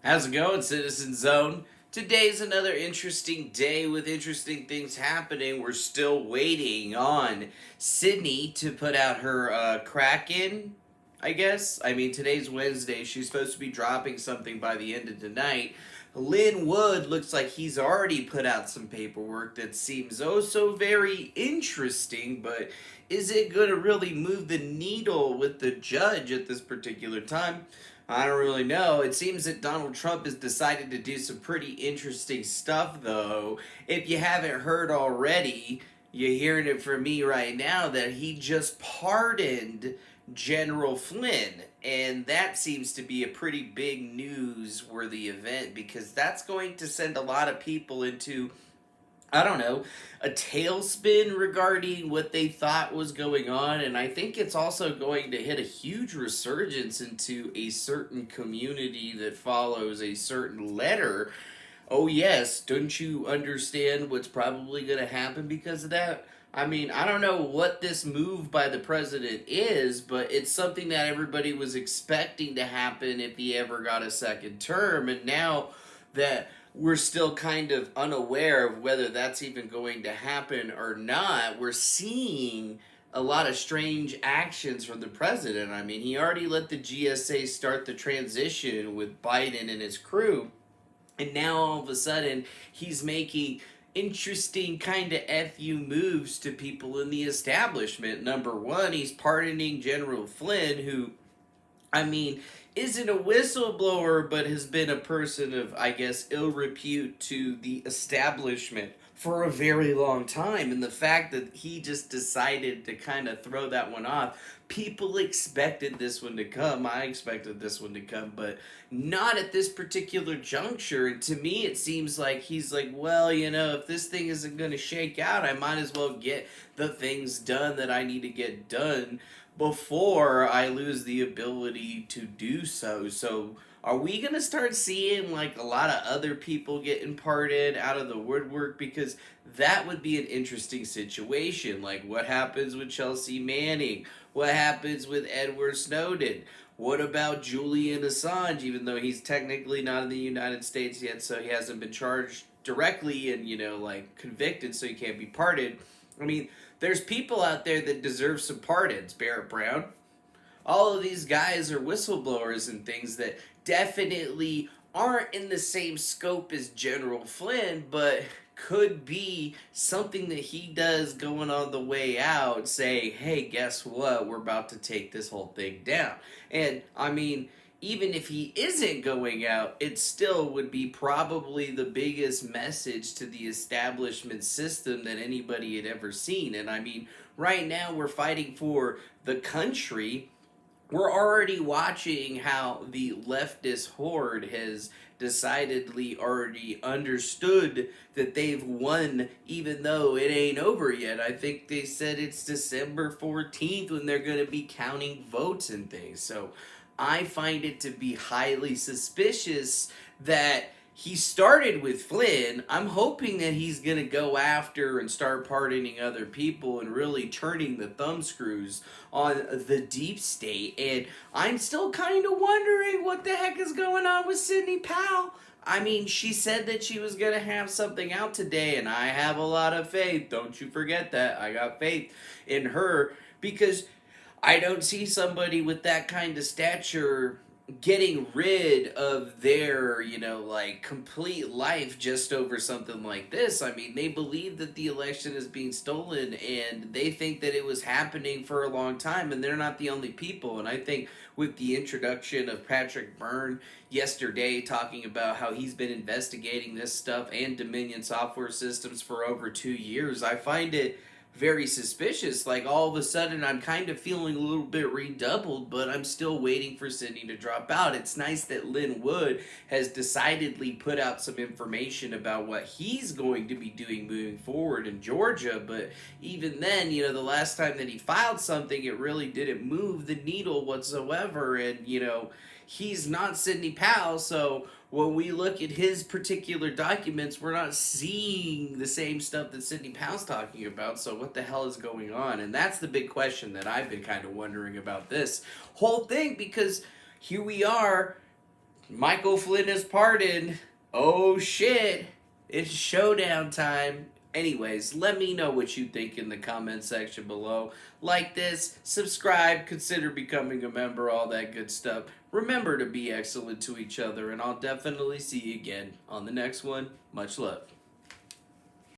How's it going, Citizen Zone? Today's another interesting day with interesting things happening. We're still waiting on Sydney to put out her Kraken, I guess. I mean, today's Wednesday. She's supposed to be dropping something by the end of the night. Lynn Wood looks like he's already put out some paperwork that seems oh so very interesting, but is it going to really move the needle with the judge at this particular time? I don't really know. It seems that Donald Trump has decided to do some pretty interesting stuff, though. If you haven't heard already, you're hearing it from me right now that he just pardoned General Flynn. And that seems to be a pretty big newsworthy event because that's going to send a lot of people into I don't know, a tailspin regarding what they thought was going on. And I think it's also going to hit a huge resurgence into a certain community that follows a certain letter. Oh, yes, don't you understand what's probably going to happen because of that? I mean, I don't know what this move by the president is, but it's something that everybody was expecting to happen if he ever got a second term. And now that we're still kind of unaware of whether that's even going to happen or not, we're seeing a lot of strange actions from the president. I mean, he already let the GSA start the transition with Biden and his crew, and now all of a sudden he's making interesting kind of FU moves to people in the establishment. Number one, he's pardoning General Flynn, who I mean, isn't a whistleblower, but has been a person of, I guess, ill repute to the establishment for a very long time. And the fact that he just decided to kind of throw that one off, people expected this one to come. I expected this one to come, but not at this particular juncture. And to me, it seems like he's like, well, if this thing isn't going to shake out, I might as well get the things done that I need to get done before I lose the ability to do so. So, are we going to start seeing like a lot of other people get imparted out of the woodwork? Because that would be an interesting situation. Like, what happens with Chelsea Manning? What happens with Edward Snowden? What about Julian Assange, even though he's technically not in the United States yet, so he hasn't been charged directly and, like convicted, so he can't be pardoned? I mean, there's people out there that deserve some pardons. Barrett Brown. All of these guys are whistleblowers and things that definitely aren't in the same scope as General Flynn, but could be something that he does going on the way out, say, hey, guess what? We're about to take this whole thing down. And I mean, even if he isn't going out, it still would be probably the biggest message to the establishment system that anybody had ever seen. And I mean, right now we're fighting for the country. We're already watching how the leftist horde has decidedly already understood that they've won, even though it ain't over yet. I think they said it's December 14th when they're going to be counting votes and things. So I find it to be highly suspicious that he started with Flynn. I'm hoping that he's going to go after and start pardoning other people and really turning the thumbscrews on the deep state. And I'm still kind of wondering what the heck is going on with Sidney Powell. I mean, she said that she was going to have something out today, and I have a lot of faith. Don't you forget that. I got faith in her because I don't see somebody with that kind of stature getting rid of their, like complete life just over something like this. I mean, they believe that the election is being stolen and they think that it was happening for a long time, and they're not the only people. And I think with the introduction of Patrick Byrne yesterday talking about how he's been investigating this stuff and Dominion software systems for over 2 years, I find it very suspicious. Like, all of a sudden, I'm kind of feeling a little bit redoubled, but I'm still waiting for Sydney to drop out. It's nice that Lynn Wood has decidedly put out some information about what he's going to be doing moving forward in Georgia, but even then, the last time that he filed something, it really didn't move the needle whatsoever, and, he's not Sidney Powell, so when we look at his particular documents, we're not seeing the same stuff that Sidney Powell's talking about, so what the hell is going on? And that's the big question that I've been kind of wondering about this whole thing, because here we are Michael Flynn is pardoned. Oh shit. It's showdown time. Anyways, let me know what you think in the comment section below. Like this, subscribe, consider becoming a member, all that good stuff. Remember to be excellent to each other, and I'll definitely see you again on the next one. Much love.